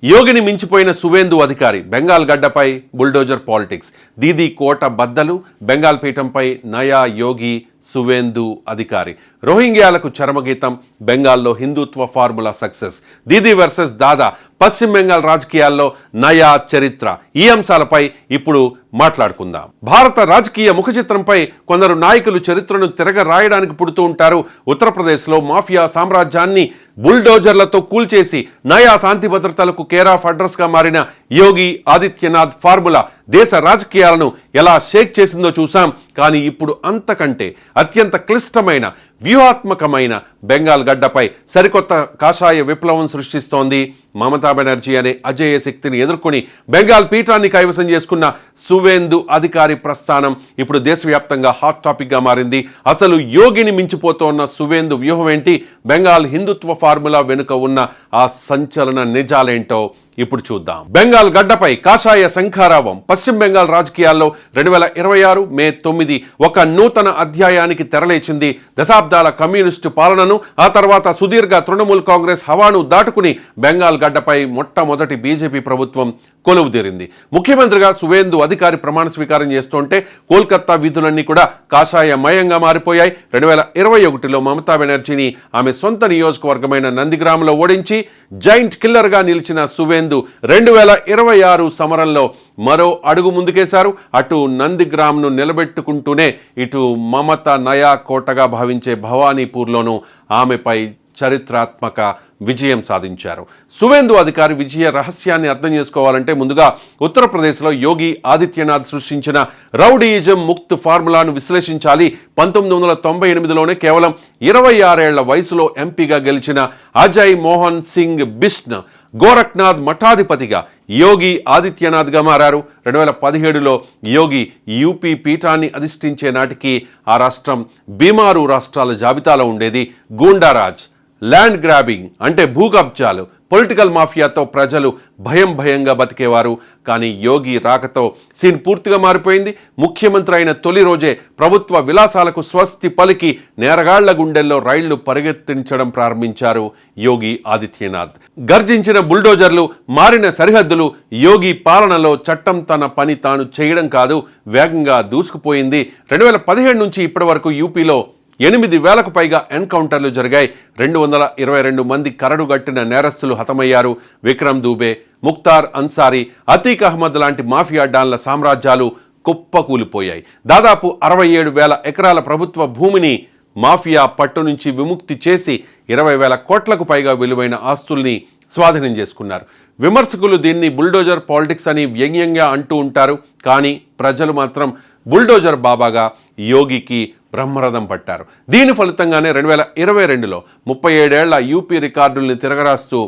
యోగిని మించిపోయిన సువేందు అధికారి బెంగాల్ గడ్డపై bulldozer politics Didi కోట బద్దలు బెంగాల్ పీఠంపై నయా యోగి సువేందు అధికారి రోహింగ్యాలకు చరమగీతం బెంగాల్లో హిందుత్వ ఫార్ములా సక్సెస్ దీదీ వర్సెస్ దాదా పశ్చిమ బెంగాల్ రాజకీయాల్లో నయా చరిత్ర ఈ అంశాలపై ఇప్పుడు మాట్లాడుకుందాం. భారత రాజకీయ ముఖ చిత్రంపై కొందరు నాయకులు చరిత్రను తిరగ రాయడానికి పుడుతూ ఉంటారు. ఉత్తరప్రదేశ్లో మాఫియా సామ్రాజ్యాన్ని బుల్డోజర్లతో కూల్చేసి నయా శాంతి భద్రతలకు కేర్ ఆఫ్ అడ్రస్ గా మారిన యోగి ఆదిత్యనాథ్ ఫార్ములా దేశ రాజకీయాలను ఎలా షేక్ చేసిందో చూసాం. కానీ ఇప్పుడు అంతకంటే అత్యంత క్లిష్టమైన వ్యూహాత్మకమైన బెంగాల్ గడ్డపై సరికొత్త కాషాయ విప్లవం సృష్టిస్తోంది. మమతా బెనర్జీ అనే అజేయ శక్తిని ఎదుర్కొని బెంగాల్ పీఠాన్ని కైవసం చేసుకున్న సువేందు అధికారి ప్రస్థానం ఇప్పుడు దేశవ్యాప్తంగా హాట్ టాపిక్ గా మారింది. అసలు యోగిని మించిపోతోన్న సువేందు వ్యూహం ఏంటి? బెంగాల్ హిందుత్వ ఫార్ములా వెనుక ఉన్న ఆ సంచలన నిజాలేంటో ఇప్పుడు చూద్దాం. బెంగాల్ గడ్డపై కాషాయ శంఖారావం పశ్చిమ బెంగాల్ రాజకీయాల్లో 2026 మే 9 ఒక నూతన అధ్యాయానికి తెరలేచింది. దశాబ్దాల కమ్యూనిస్టు పాలనను ఆ తర్వాత సుదీర్ఘ తృణమూల్ కాంగ్రెస్ హవాను దాటుకుని బెంగాల్ గడ్డపై మొట్టమొదటి బీజేపీ ప్రభుత్వం కొలువుదీరింది. ముఖ్యమంత్రిగా సువేందు అధికారి ప్రమాణ స్వీకారం చేస్తుంటే కోల్కతా వీధులన్నీ కూడా కాషాయమయంగా మారిపోయాయి. 2021లో మమతా బెనర్జీని ఆమె సొంత నియోజకవర్గమైన నందిగ్రామ్లో ఓడించి జైంట్ కిల్లర్ గా నిలిచిన సువేందు 2026 సమరంలో మరో అడుగు ముందుకేశారు. అటు నందిగ్రామ్ను నిలబెట్టుకుంటూనే ఇటు మమత నయా కోటగా భావించే భవానీపూర్లోనూ ఆమెపై చరిత్రాత్మక విజయం సాధించారు. సువేందు అధికారి విజయ రహస్యాన్ని అర్థం చేసుకోవాలంటే ముందుగా ఉత్తరప్రదేశ్లో యోగి ఆదిత్యనాథ్ సృష్టించిన రౌడీయిజం ముక్త్ ఫార్ములాను విశ్లేషించాలి. 1998లోనే కేవలం 26 ఏళ్ల వయసులో ఎంపీగా గెలిచిన అజయ్ మోహన్ సింగ్ బిష్ట్ గోరఖ్నాథ్ మఠాధిపతిగా యోగి ఆదిత్యనాథ్గా మారారు. 2017లో యోగి యూపీ పీఠాన్ని అధిష్ఠించే నాటికి ఆ రాష్ట్రం బీమారు రాష్ట్రాల జాబితాలో ఉండేది. గూండారాజ్, ల్యాండ్ గ్రాబింగ్ అంటే భూకబ్జాలు, పొలిటికల్ మాఫియాతో ప్రజలు భయంగా బతికేవారు. కానీ యోగి రాకతో సీన్ పూర్తిగా మారిపోయింది. ముఖ్యమంత్రి అయిన తొలి రోజే ప్రభుత్వ విలాసాలకు స్వస్తి పలికి నేరగాళ్ల గుండెల్లో రైళ్లు పరిగెత్తించడం ప్రారంభించారు యోగి ఆదిత్యనాథ్. గర్జించిన బుల్డోజర్లు, మారిన సరిహద్దులు, యోగి పాలనలో చట్టం తన పని తాను చేయడం కాదు వేగంగా దూసుకుపోయింది. 2017 నుంచి ఇప్పటి వరకు యూపీలో 8,000కు పైగా ఎన్కౌంటర్లు జరిగాయి. 222 మంది కరడుగట్టిన నేరస్తులు హతమయ్యారు. విక్రమ్ దూబే, ముఖ్తార్ అన్సారీ, అతీక్ అహ్మద్ లాంటి మాఫియా డాన్ల సామ్రాజ్యాలు కుప్పకూలిపోయాయి. దాదాపు 67,000 ఎకరాల ప్రభుత్వ భూమిని మాఫియా పట్టు నుంచి విముక్తి చేసి 20,000 కోట్లకు పైగా విలువైన ఆస్తుల్ని స్వాధీనం చేసుకున్నారు. విమర్శకులు దీన్ని బుల్డోజర్ పాలిటిక్స్ అని వ్యంగ్యంగా అంటూ ఉంటారు. కానీ ప్రజలు మాత్రం బుల్డోజర్ బాబాగా యోగికి బ్రహ్మరథం పట్టారు. దీని ఫలితంగానే 2022లో 37 ఏళ్ల యూపీ రికార్డుల్ని తిరగరాస్తూ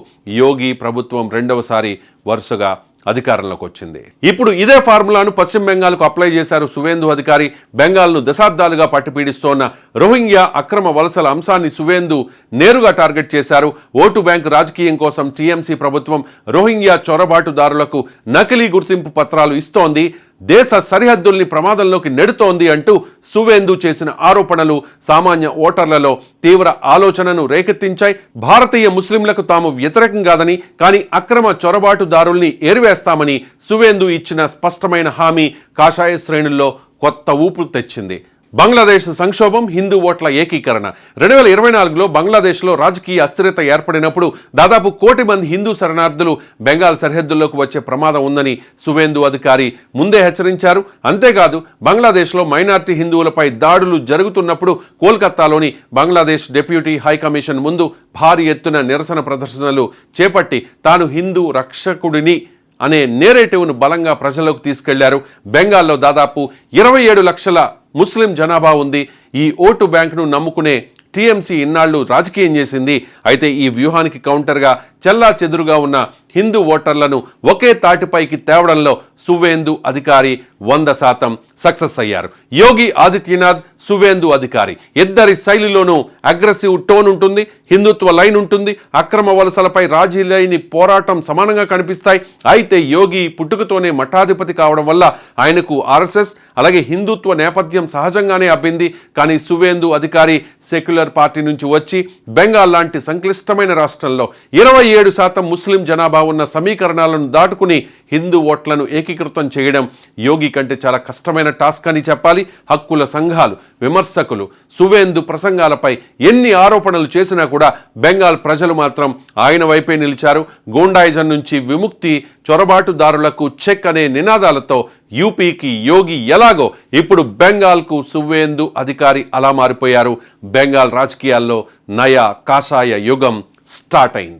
యోగి ప్రభుత్వం రెండవసారి వరుసగా అధికారంలోకి వచ్చింది. ఇప్పుడు ఇదే ఫార్ములాను పశ్చిమ బెంగాల్కు అప్లై చేశారు సువేందు అధికారి. బెంగాల్ను దశాబ్దాలుగా పట్టిపీడిస్తోన్న రోహింగ్యా అక్రమ వలసల అంశాన్ని సువేందు నేరుగా టార్గెట్ చేశారు. ఓటు బ్యాంకు రాజకీయం కోసం టీఎంసీ ప్రభుత్వం రోహింగ్యా చొరబాటుదారులకు నకిలీ గుర్తింపు పత్రాలు ఇస్తోంది, దేశ సరిహద్దుల్ని ప్రమాదంలోకి నెడుతోంది అంటూ సువేందు చేసిన ఆరోపణలు సామాన్య ఓటర్లలో తీవ్ర ఆలోచనను రేకెత్తించాయి. భారతీయ ముస్లింలకు తాము వ్యతిరేకం కాదని, కానీ అక్రమ చొరబాటుదారుల్ని ఏరివేస్తామని సువేందు ఇచ్చిన స్పష్టమైన హామీ కాషాయ శ్రేణుల్లో కొత్త ఊపు తెచ్చింది. బంగ్లాదేశ్ సంక్షోభం, హిందూ ఓట్ల ఏకీకరణ. 2024లో బంగ్లాదేశ్లో రాజకీయ అస్థిరత ఏర్పడినప్పుడు దాదాపు 1 కోటి మంది హిందూ శరణార్థులు బెంగాల్ సరిహద్దుల్లోకి వచ్చే ప్రమాదం ఉందని సువేందు అధికారి ముందే హెచ్చరించారు. అంతేకాదు బంగ్లాదేశ్లో మైనార్టీ హిందువులపై దాడులు జరుగుతున్నప్పుడు కోల్కతాలోని బంగ్లాదేశ్ డిప్యూటీ హైకమిషన్ ముందు భారీ ఎత్తున నిరసన ప్రదర్శనలు చేపట్టి తాను హిందూ రక్షకుడిని అనే నేరేటివ్ను బలంగా ప్రజల్లోకి తీసుకెళ్లారు. బెంగాల్లో దాదాపు 27 లక్షల ముస్లిం జనాభా ఉంది. ఈ ఓటు బ్యాంకును నమ్ముకునే టీఎంసీ ఇన్నాళ్లు రాజకీయం చేసింది. అయితే ఈ వ్యూహానికి కౌంటర్గా చెల్లా చెదురుగా ఉన్న హిందూ ఓటర్లను ఒకే తాటిపైకి తేవడంలో సువేందు అధికారి 100% సక్సెస్ అయ్యారు. యోగి ఆదిత్యనాథ్, సువేందు అధికారి ఇద్దరి శైలిలోనూ అగ్రెసివ్ టోన్ ఉంటుంది, హిందుత్వ లైన్ ఉంటుంది, అక్రమ వలసలపై రాజీ లేని పోరాటం సమానంగా కనిపిస్తాయి. అయితే యోగి పుట్టుకతోనే మఠాధిపతి కావడం వల్ల ఆయనకు ఆర్ఎస్ఎస్ అలాగే హిందుత్వ నేపథ్యం సహజంగానే అబ్బింది. కానీ సువేందు అధికారి సెక్యులర్ పార్టీ నుంచి వచ్చి బెంగాల్ లాంటి సంక్లిష్టమైన రాష్ట్రంలో 27% ముస్లిం జనాభా ఉన్న సమీకరణాలను దాటుకుని హిందూ ఓట్లను ఏకీకృతం చేయడం యోగి కంటే చాలా కష్టమైన టాస్క్ అని చెప్పాలి. హక్కుల సంఘాలు, విమర్శకులు సువేందు ప్రసంగాలపై ఎన్ని ఆరోపణలు చేసినా కూడా బెంగాల్ ప్రజలు మాత్రం ఆయన వైపే నిలిచారు. గూండాయిజం నుంచి విముక్తి, చొరబాటుదారులకు చెక్ అనే నినాదాలతో యూపీకి యోగి ఎలాగో ఇప్పుడు బెంగాల్కు సువేందు అధికారి అలా మారిపోయారు. బెంగాల్ రాజకీయాల్లో నయా కాషాయ యుగం స్టార్ట్ అయింది.